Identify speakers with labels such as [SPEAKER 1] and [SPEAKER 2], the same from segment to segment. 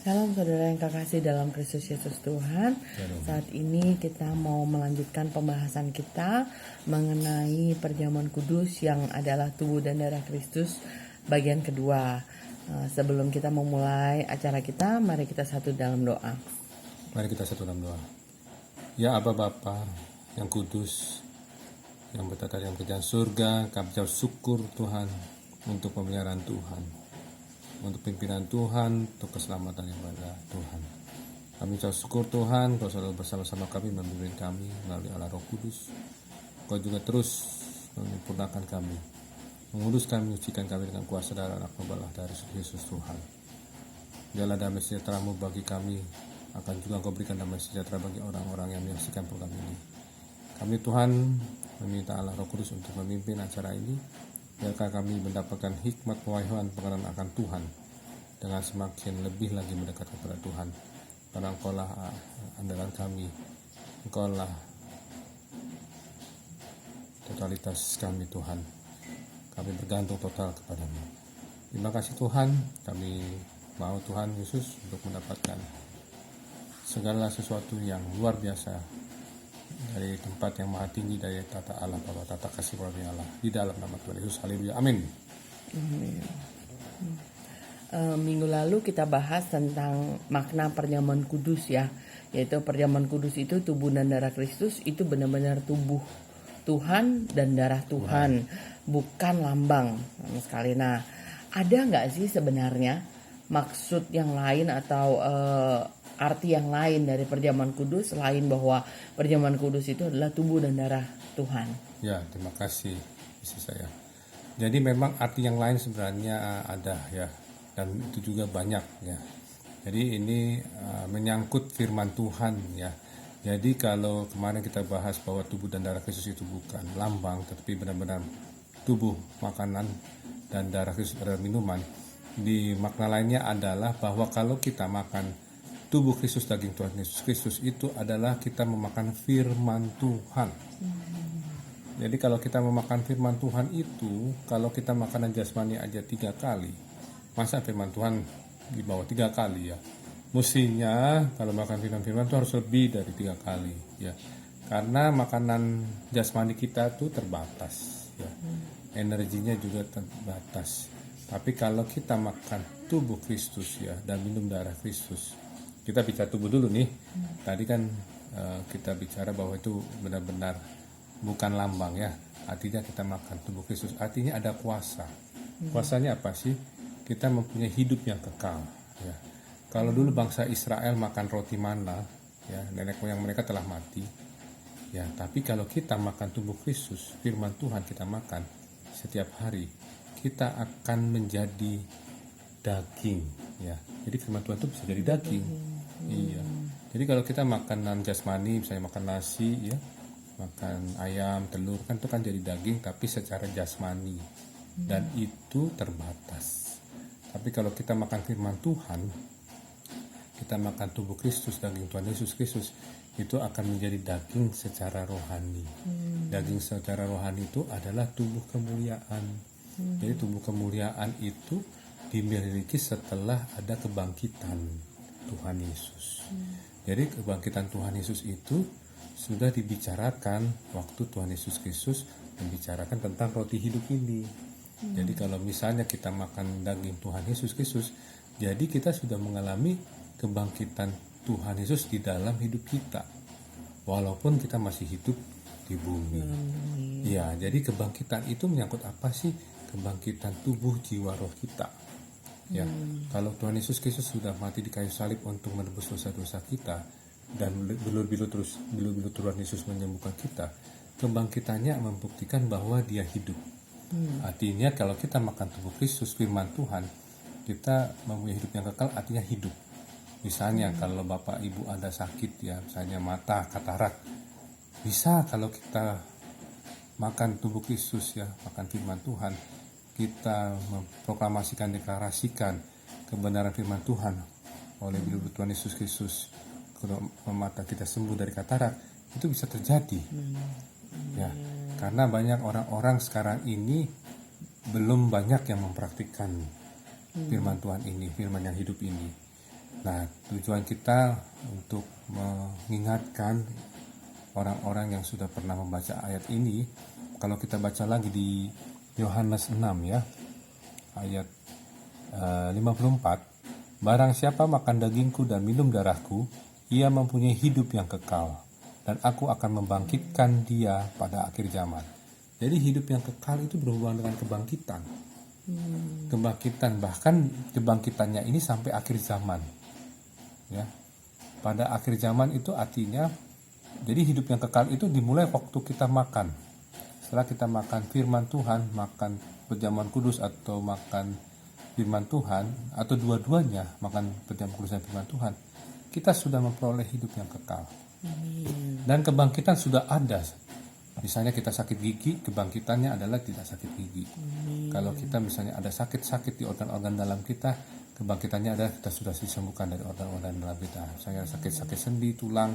[SPEAKER 1] Salam saudara yang kekasih dalam Kristus Yesus Tuhan. Saat ini kita mau melanjutkan pembahasan kita mengenai perjamuan kudus yang adalah tubuh dan darah Kristus bagian kedua. Sebelum kita memulai acara kita, mari kita satu dalam doa.
[SPEAKER 2] Mari kita satu dalam doa. Ya Aba Bapa yang kudus, yang bertata dalam kerajaan surga, kami ucap syukur Tuhan untuk pemeliharaan Tuhan, untuk pimpinan Tuhan, untuk keselamatan yang ada Tuhan. Kami ucap syukur Tuhan, Kau selalu bersama-sama kami, membimbing kami melalui Allah Roh Kudus. Kau juga terus menyempurnakan kami, mengurus kami, menyucikan kami dengan kuasa darah anak pebalah dari Yesus Tuhan. Biarlah damai sejahtera-Mu bagi kami, akan juga Kau berikan damai sejahtera bagi orang-orang yang menyaksikan program ini. Kami Tuhan meminta Allah Roh Kudus untuk memimpin acara ini. Biarkah kami mendapatkan hikmat pewahyuan pengenalan akan Tuhan dengan semakin lebih lagi mendekat kepada Tuhan. Karena Engkau lah andalan kami, Engkau lah totalitas kami Tuhan. Kami bergantung total kepadamu. Terima kasih Tuhan, kami mau Tuhan Yesus untuk mendapatkan segala sesuatu yang luar biasa dari tempat yang maha tinggi, dari tata Allah Bapa, tata kasih karunia Allah, di dalam nama Tuhan Yesus. Haleluya, amin.
[SPEAKER 1] Minggu lalu kita bahas tentang makna perjamuan kudus ya, yaitu perjamuan kudus itu tubuh dan darah Kristus, itu benar-benar tubuh Tuhan dan darah Tuhan, bukan lambang sama sekali. Nah, ada nggak sih sebenarnya maksud yang lain atau arti yang lain dari perjamuan kudus selain bahwa perjamuan kudus itu adalah tubuh dan darah Tuhan?
[SPEAKER 2] Ya, terima kasih istri saya. Jadi memang arti yang lain sebenarnya ada ya, dan itu juga banyak ya. Jadi ini menyangkut firman Tuhan ya. Jadi kalau kemarin kita bahas bahwa tubuh dan darah Kristus itu bukan lambang, tetapi benar-benar tubuh makanan dan darah Kristus adalah minuman. Di makna lainnya adalah bahwa kalau kita makan tubuh Kristus, daging Tuhan Yesus Kristus, itu adalah kita memakan firman Tuhan. Jadi kalau kita memakan firman Tuhan itu, kalau kita makanan jasmani aja 3 kali, masa firman Tuhan di bawah 3 kali ya? Mestinya kalau makan firman itu harus lebih dari 3 kali ya. Karena makanan jasmani kita tuh terbatas ya. Energinya juga terbatas. Tapi kalau kita makan tubuh Kristus ya dan minum darah Kristus, kita bicara tubuh dulu nih. Tadi kan kita bicara bahwa itu benar-benar bukan lambang ya. Artinya kita makan tubuh Kristus, artinya ada kuasa. Kuasanya apa sih? Kita mempunyai hidup yang kekal ya. Kalau dulu bangsa Israel makan roti mana ya, nenek moyang mereka telah mati ya. Tapi kalau kita makan tubuh Kristus, firman Tuhan kita makan setiap hari, kita akan menjadi daging ya. Jadi firman Tuhan itu bisa jadi daging. Iya. Jadi kalau kita makan jasmani, misalnya makan nasi ya, makan ayam, telur, kan itu kan jadi daging tapi secara jasmani dan itu terbatas. Tapi kalau kita makan firman Tuhan, kita makan tubuh Kristus, daging Tuhan Yesus Kristus, itu akan menjadi daging secara rohani. Daging secara rohani itu adalah tubuh kemuliaan. Jadi tubuh kemuliaan itu dimiliki setelah ada kebangkitan Tuhan Yesus. Jadi kebangkitan Tuhan Yesus itu sudah dibicarakan waktu Tuhan Yesus Kristus membicarakan tentang roti hidup ini. Jadi kalau misalnya kita makan daging Tuhan Yesus Kristus, jadi kita sudah mengalami kebangkitan Tuhan Yesus di dalam hidup kita, walaupun kita masih hidup di bumi. Ya, jadi kebangkitan itu menyangkut apa sih? Kebangkitan tubuh, jiwa, roh kita. Ya, kalau Tuhan Yesus Kristus sudah mati di kayu salib untuk menebus dosa-dosa kita dan bilur-bilur Tuhan Yesus menyembuhkan kita, kebangkitannya membuktikan bahwa Dia hidup. Artinya kalau kita makan tubuh Kristus, firman Tuhan, kita mempunyai hidup yang kekal, artinya hidup. Misalnya kalau Bapak Ibu Anda sakit ya, misalnya mata, katarak, bisa kalau kita makan tubuh Kristus ya, makan firman Tuhan, kita memproklamasikan, deklarasikan kebenaran firman Tuhan oleh bilur Tuhan Yesus Kristus, kalau mata kita sembuh dari katarak, itu bisa terjadi. Ya, karena banyak orang-orang sekarang ini belum banyak yang mempraktikkan firman Tuhan ini, firman yang hidup ini. Nah, tujuan kita untuk mengingatkan orang-orang yang sudah pernah membaca ayat ini, kalau kita baca lagi di Yohanes 6 ya, ayat 54, barang siapa makan dagingku dan minum darahku, ia mempunyai hidup yang kekal, dan aku akan membangkitkan dia pada akhir zaman. Jadi hidup yang kekal itu berhubungan dengan kebangkitan. Kebangkitan, bahkan kebangkitannya ini sampai akhir zaman. Ya. Pada akhir zaman itu artinya, jadi hidup yang kekal itu dimulai waktu kita makan. Setelah kita makan firman Tuhan, makan perjamuan kudus atau makan firman Tuhan, atau dua-duanya, makan perjamuan kudus dan firman Tuhan, kita sudah memperoleh hidup yang kekal. Dan kebangkitan sudah ada. Misalnya kita sakit gigi, kebangkitannya adalah tidak sakit gigi. Kalau kita misalnya ada sakit-sakit di organ-organ dalam kita, kebangkitannya adalah kita sudah disembuhkan dari organ-organ dalam kita. Misalnya sakit-sakit sendi, tulang,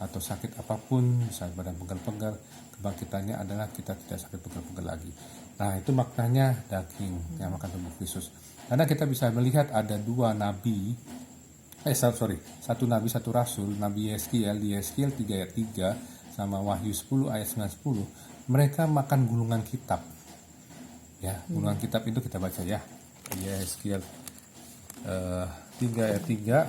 [SPEAKER 2] atau sakit apapun, misalnya badan pegal-pegal, kebangkitannya adalah kita tidak sakit pegal-pegal lagi. Nah, itu maknanya daging yang makan tubuh Kristus. Karena kita bisa melihat ada dua nabi, satu nabi, satu rasul, Nabi Yeskiel di Yeskiel 3 ayat 3 sama Wahyu 10 ayat 9-10, mereka makan gulungan kitab. Ya, gulungan kitab itu kita baca ya. Yeskiel 3 ayat 3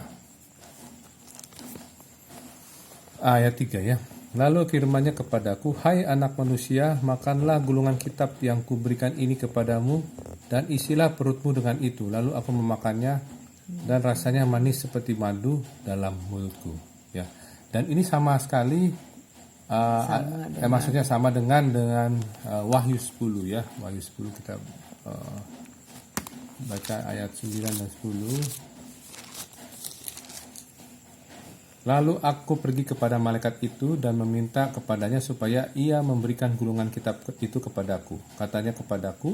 [SPEAKER 2] ayat 3 ya. Lalu firman-Nya kepadaku, hai anak manusia, makanlah gulungan kitab yang kuberikan ini kepadamu, dan isilah perutmu dengan itu. Lalu aku memakannya, dan rasanya manis seperti madu dalam mulutku. Ya. Dan ini sama sekali, maksudnya sama dengan Wahyu 10 ya. Wahyu 10 kita baca ayat 9 dan 10. Lalu aku pergi kepada malaikat itu dan meminta kepadanya supaya ia memberikan gulungan kitab itu kepadaku. Katanya kepadaku,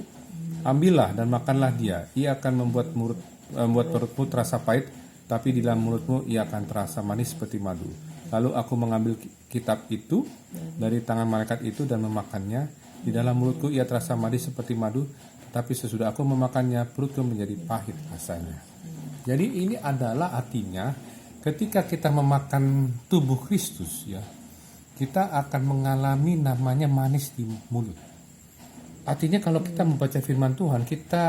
[SPEAKER 2] ambillah dan makanlah dia. Ia akan membuat perutmu terasa pahit, tapi di dalam mulutmu ia akan terasa manis seperti madu. Lalu aku mengambil kitab itu dari tangan malaikat itu dan memakannya. Di dalam mulutku ia terasa manis seperti madu, tetapi sesudah aku memakannya, perutku menjadi pahit rasanya. Jadi ini adalah artinya, ketika kita memakan tubuh Kristus, ya, kita akan mengalami namanya manis di mulut. Artinya kalau kita membaca firman Tuhan, kita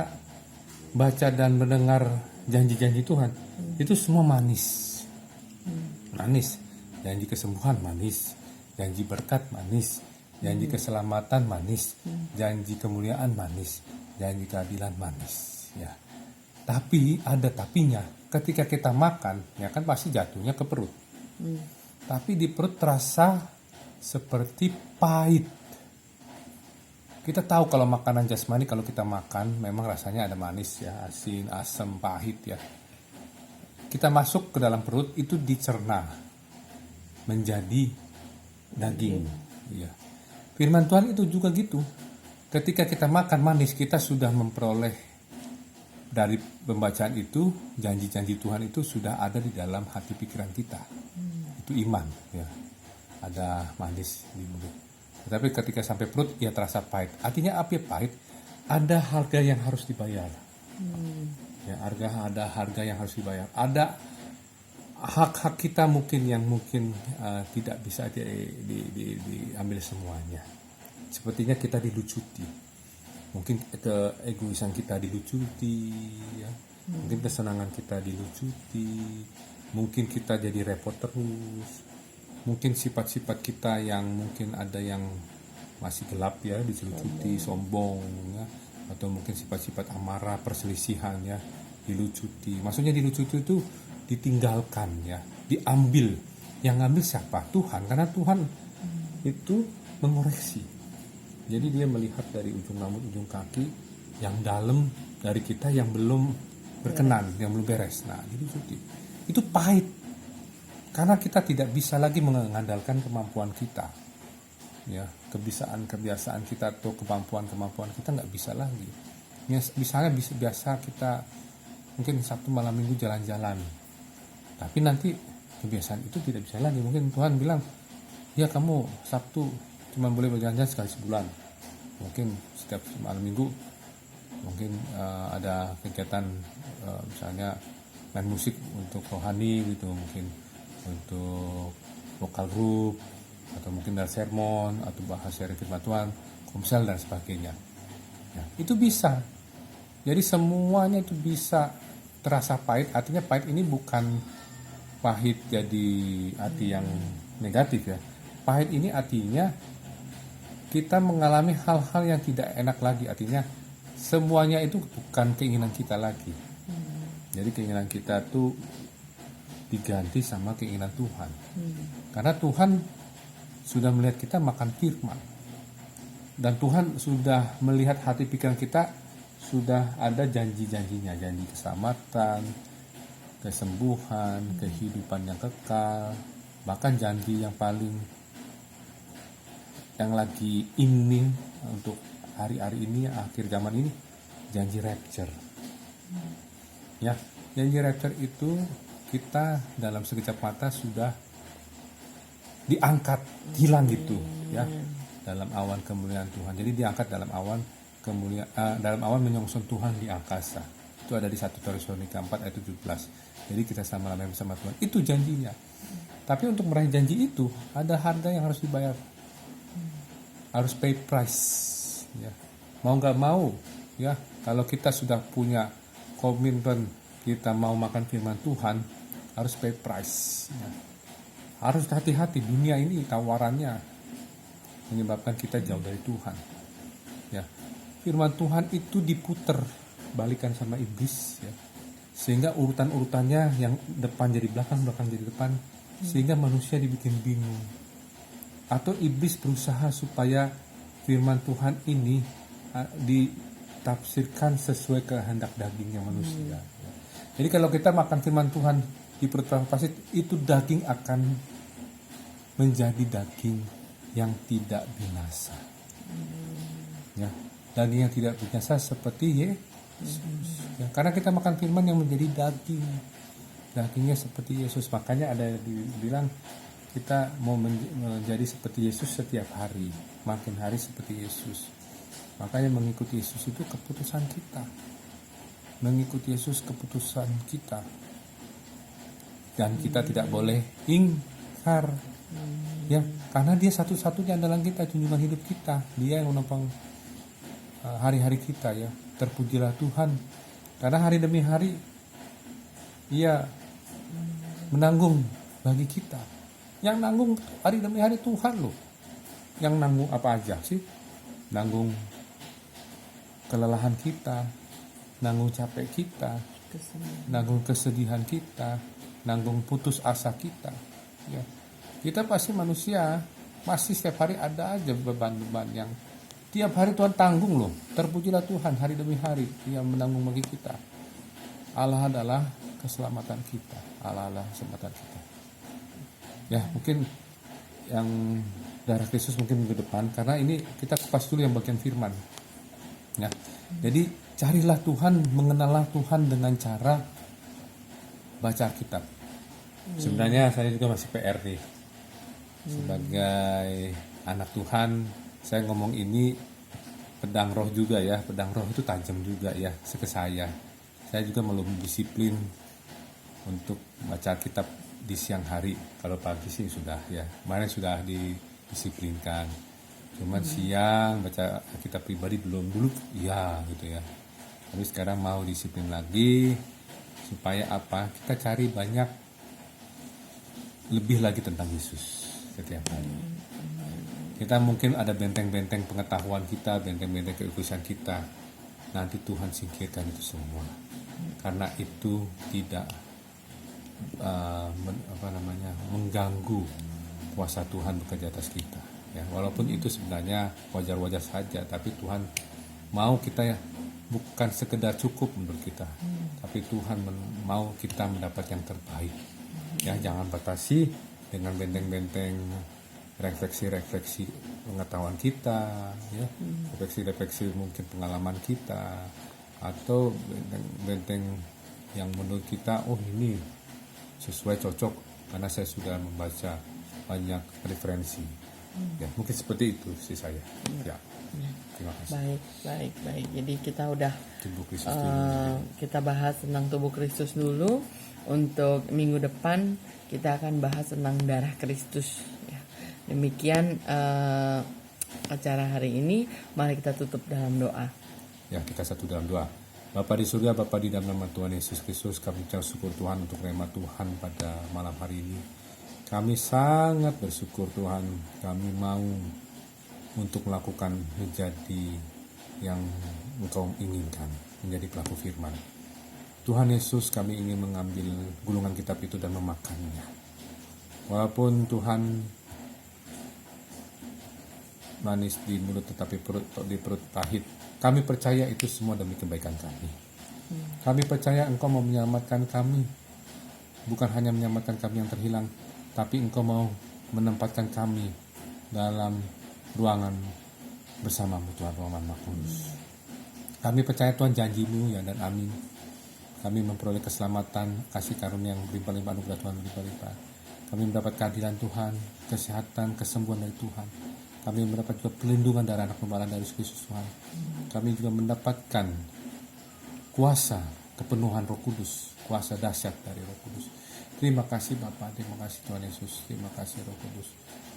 [SPEAKER 2] baca dan mendengar janji-janji Tuhan, itu semua manis. Manis. Janji kesembuhan manis, janji berkat manis, janji keselamatan manis, janji kemuliaan manis, janji keadilan manis. Ya. Tapi ada tapinya. Ketika kita makan, ya kan pasti jatuhnya ke perut. Tapi di perut terasa seperti pahit. Kita tahu kalau makanan jasmani, kalau kita makan memang rasanya ada manis ya, asin, asam, pahit ya. Kita masuk ke dalam perut, itu dicerna menjadi daging. Ya. Firman Tuhan itu juga gitu. Ketika kita makan manis, kita sudah memperoleh dari pembacaan itu, janji-janji Tuhan itu sudah ada di dalam hati pikiran kita. Itu iman, ya. Ada manis di mulut. Tetapi ketika sampai perut, ya terasa pahit. Artinya apa pahit? Ada harga yang harus dibayar. Ya, ada harga yang harus dibayar. Ada hak-hak kita mungkin yang tidak bisa diambil semuanya. Sepertinya kita dilucuti. Mungkin keegoisan kita dilucuti, ya. Mungkin kesenangan kita dilucuti, mungkin kita jadi repot terus, mungkin sifat-sifat kita yang mungkin ada yang masih gelap ya, dilucuti, sombong ya, atau mungkin sifat-sifat amarah, perselisihan ya, dilucuti. Maksudnya dilucuti itu ditinggalkan ya, diambil. Yang ngambil siapa? Tuhan, karena Tuhan itu mengoreksi. Jadi dia melihat dari ujung rambut, ujung kaki, yang dalam dari kita yang belum berkenan, yang belum beres. Nah, dilucuti. Itu pahit. Karena kita tidak bisa lagi mengandalkan kemampuan kita. Ya, kebiasaan kita atau kemampuan kita nggak bisa lagi. Misalnya biasa kita mungkin Sabtu malam Minggu jalan-jalan. Tapi nanti kebiasaan itu tidak bisa lagi. Mungkin Tuhan bilang, ya kamu Sabtu cuma boleh berjalan-jalan sekali sebulan. Mungkin setiap malam Minggu mungkin ada kegiatan misalnya main musik untuk rohani gitu, mungkin untuk vokal group, atau mungkin dari sermon, atau bahas dari firman Tuhan, komsel dan sebagainya. Ya, itu bisa. Jadi semuanya itu bisa terasa pahit. Artinya pahit ini bukan pahit jadi arti yang negatif ya. Pahit ini artinya kita mengalami hal-hal yang tidak enak lagi. Artinya semuanya itu bukan keinginan kita lagi. Jadi keinginan kita tuh diganti sama keinginan Tuhan. Karena Tuhan sudah melihat kita makan firman. Dan Tuhan sudah melihat hati pikiran kita, sudah ada janji-janjinya, janji keselamatan, kesembuhan, kehidupan yang kekal, bahkan janji yang paling yang lagi ini untuk hari-hari ini, akhir zaman ini, janji rapture. Ya, janji rapture itu kita dalam sekejap mata sudah diangkat, hilang gitu, ya, dalam awan kemuliaan Tuhan. Jadi diangkat dalam awan kemuliaan, dalam awan menyongsong Tuhan di angkasa. Itu ada di 1 Tesalonika 4 ayat 17. Jadi kita selama-lamanya bersama Tuhan. Itu janjinya. Tapi untuk meraih janji itu ada harga yang harus dibayar. Harus pay price. Ya. Mau nggak mau, ya. Kalau kita sudah punya komitmen kita mau makan firman Tuhan, harus pay price. Ya. Harus hati-hati, dunia ini tawarannya menyebabkan kita jauh dari Tuhan. Ya. Firman Tuhan itu diputer balikan sama iblis, ya. Sehingga urutan-urutannya yang depan jadi belakang, belakang jadi depan, sehingga manusia dibikin bingung. Atau iblis berusaha supaya firman Tuhan ini ditafsirkan sesuai kehendak dagingnya manusia. Jadi kalau kita makan firman Tuhan di perut pasir, itu daging akan menjadi daging yang tidak binasa. Ya, daging yang tidak binasa seperti ya, karena kita makan firman yang menjadi daging, dagingnya seperti Yesus. Makanya ada dibilang kita mau menjadi seperti Yesus setiap hari, makin hari seperti Yesus. Makanya mengikuti Yesus itu keputusan kita, mengikuti Yesus keputusan kita, dan kita tidak boleh ingkar, ya, karena dia satu-satunya andalan kita, junjungan hidup kita, dia yang menopang hari-hari kita, ya. Terpujilah Tuhan, karena hari demi hari Ia menanggung bagi kita. Yang nanggung hari demi hari Tuhan loh. Yang nanggung apa aja sih? Nanggung kelelahan kita, nanggung capek kita, nanggung kesedihan kita, nanggung putus asa kita, ya. Kita pasti manusia, masih setiap hari ada aja beban-beban yang tiap hari Tuhan tanggung loh. Terpujilah Tuhan, hari demi hari Dia menanggung bagi kita. Allah adalah keselamatan kita, Allah adalah keselamatan kita. Ya, mungkin yang darah Kristus mungkin minggu depan, karena ini kita kupas dulu yang bagian firman. Ya, jadi carilah Tuhan, mengenallah Tuhan dengan cara baca Alkitab. Sebenarnya saya juga masih PR nih. Sebagai anak Tuhan, saya ngomong ini pedang roh juga ya. Pedang roh itu tajam juga ya, ke saya. Saya juga belum disiplin untuk baca Alkitab di siang hari. Kalau pagi sih sudah ya, kemarin sudah didisiplinkan. Cuman siang baca Alkitab pribadi belum, dulu ya gitu ya. Tapi sekarang mau disiplin lagi supaya apa? Kita cari banyak lebih lagi tentang Yesus setiap hari. Kita mungkin ada benteng-benteng pengetahuan kita, benteng-benteng kekuasaan kita. Nanti Tuhan singkirkan itu semua. Karena itu tidak mengganggu kuasa Tuhan bekerja atas kita. Ya, walaupun itu sebenarnya wajar-wajar saja, tapi Tuhan mau kita ya bukan sekedar cukup menurut kita, tapi Tuhan mau kita mendapat yang terbaik. Ya, jangan batasi dengan benteng-benteng refleksi-refleksi pengetahuan kita, ya, refleksi-refleksi mungkin pengalaman kita, atau benteng-benteng yang menurut kita, oh ini sesuai cocok karena saya sudah membaca banyak referensi. Ya, mungkin seperti itu sih saya. Ya. Terima kasih.
[SPEAKER 1] Baik. Jadi kita udah
[SPEAKER 2] Tubuh Kristus dulu.
[SPEAKER 1] kita bahas tentang tubuh Kristus dulu. Untuk minggu depan kita akan bahas tentang darah Kristus. Ya. Demikian acara hari ini. Mari kita tutup dalam doa.
[SPEAKER 2] Ya, kita satu dalam doa. Bapa di surga, Bapa di dalam nama Tuhan Yesus Kristus, kami ucap syukur Tuhan untuk rahmat Tuhan pada malam hari ini. Kami sangat bersyukur Tuhan, kami mau untuk melakukan menjadi yang Engkau inginkan, menjadi pelaku firman. Tuhan Yesus, kami ingin mengambil gulungan kitab itu dan memakannya. Walaupun Tuhan manis di mulut tetapi di perut pahit, kami percaya itu semua demi kebaikan kami. Kami percaya Engkau mau menyelamatkan kami, bukan hanya menyelamatkan kami yang terhilang, tapi Engkau mau menempatkan kami dalam ruangan bersama-Mu Tuhan, ruangan Maha Kudus. Kami percaya Tuhan janji-Mu, ya dan amin. Kami memperoleh keselamatan, kasih karunia yang berlimpah-limpah, anugerah Tuhan berlimpah-limpah. Kami mendapat keadilan Tuhan, kesehatan, kesembuhan dari Tuhan. Kami mendapat juga perlindungan dari anak pembalaan dari Kristus Tuhan. Kami juga mendapatkan kuasa, kepenuhan Roh Kudus, kuasa dahsyat dari Roh Kudus. Terima kasih Bapa, terima kasih Tuhan Yesus, terima kasih Roh Kudus.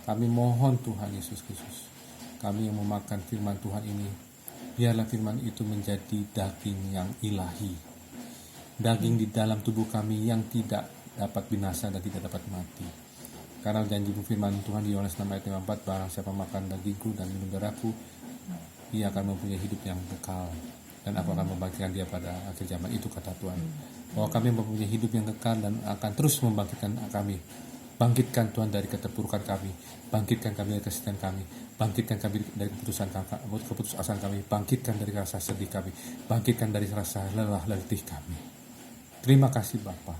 [SPEAKER 2] Kami mohon Tuhan Yesus Kristus, kami yang memakan firman Tuhan ini, biarlah firman itu menjadi daging yang ilahi, daging di dalam tubuh kami yang tidak dapat binasa dan tidak dapat mati. Karena janji firman Tuhan di Yohanes 6 ayat 54, barang siapa makan dagingku dan minum darahku, ia akan mempunyai hidup yang kekal, dan aku akan membangkitkan dia pada akhir zaman. Itu kata Tuhan, bahwa kami mempunyai hidup yang kekal dan akan terus membangkitkan kami. Bangkitkan Tuhan dari keterpurukan kami, bangkitkan kami dari kesedihan kami, bangkitkan kami dari keputusasaan kami, bangkitkan dari rasa sedih kami, bangkitkan dari rasa lelah letih kami. Terima kasih Bapa,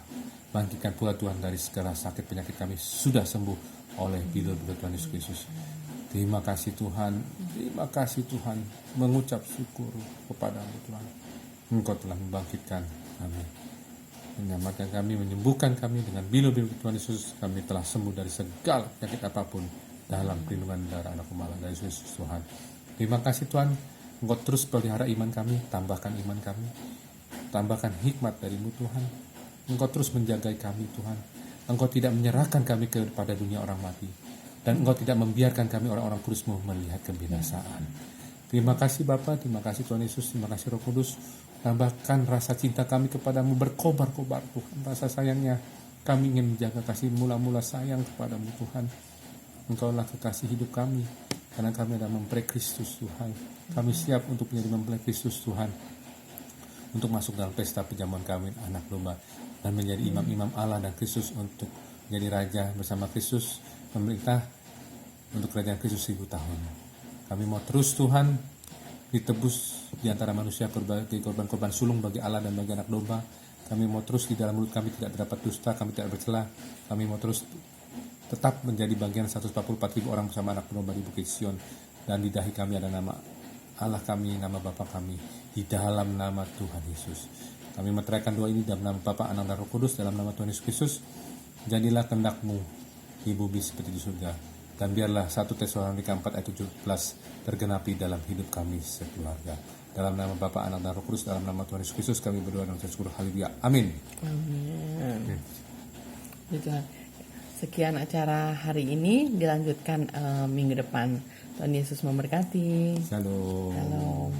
[SPEAKER 2] bangkitkan pula Tuhan dari segala sakit penyakit kami sudah sembuh oleh bilur-bilur Tuhan Yesus Kristus. Terima kasih Tuhan, mengucap syukur kepada-Mu Tuhan. Engkau telah membangkitkan kami, menyelamatkan kami, menyembuhkan kami dengan bilur-bilur Tuhan Yesus. Kami telah sembuh dari segala penyakit apapun dalam perlindungan darah anak pembalas dari Yesus Tuhan. Terima kasih Tuhan, Engkau terus pelihara iman kami, tambahkan iman kami, tambahkan hikmat dari-Mu Tuhan. Engkau terus menjaga kami Tuhan. Engkau tidak menyerahkan kami kepada dunia orang mati, dan Engkau tidak membiarkan kami orang-orang kudus-Mu melihat kebinasaan. Terima kasih Bapa, terima kasih Tuhan Yesus, terima kasih Roh Kudus. Tambahkan rasa cinta kami kepadamu berkobar-kobar Tuhan. Rasa sayangnya kami ingin menjaga kasih mula-mula sayang kepadamu Tuhan. Engkaulah kekasih hidup kami, karena kami adalah mempelai Kristus Tuhan. Kami siap untuk menjadi mempelai Kristus Tuhan, untuk masuk dalam pesta perjamuan kawin anak domba, dan menjadi imam-imam Allah dan Kristus, untuk menjadi raja bersama Kristus, pemerintah untuk kerajaan Kristus 1000 tahun. Kami mau terus Tuhan ditebus di antara manusia sebagai korban-korban sulung bagi Allah dan bagi anak domba. Kami mau terus di dalam mulut kami tidak terdapat dusta, kami tidak bercela. Kami mau terus tetap menjadi bagian 144.000 orang bersama anak domba di Bukit Sion, dan di dahi kami ada nama Allah kami, nama Bapa kami, di dalam nama Tuhan Yesus. Kami meteraikan doa ini dalam nama Bapa, Anak dan Roh Kudus, dalam nama Tuhan Yesus Kristus. Jadilah kehendak-Mu di bumi seperti di surga, dan biarlah 1 Tesalonika 4 ayat 17 tergenapi dalam hidup kami sekeluarga. Dalam nama Bapa, Anak dan Roh Kudus, dalam nama Tuhan Yesus Kristus kami berdoa dan bersyukur. Haleluya. Amin.
[SPEAKER 1] Amin. Tuhan. Sekian acara hari ini, dilanjutkan minggu depan. Tuhan Yesus memberkati.
[SPEAKER 2] Shalom.
[SPEAKER 1] Shalom.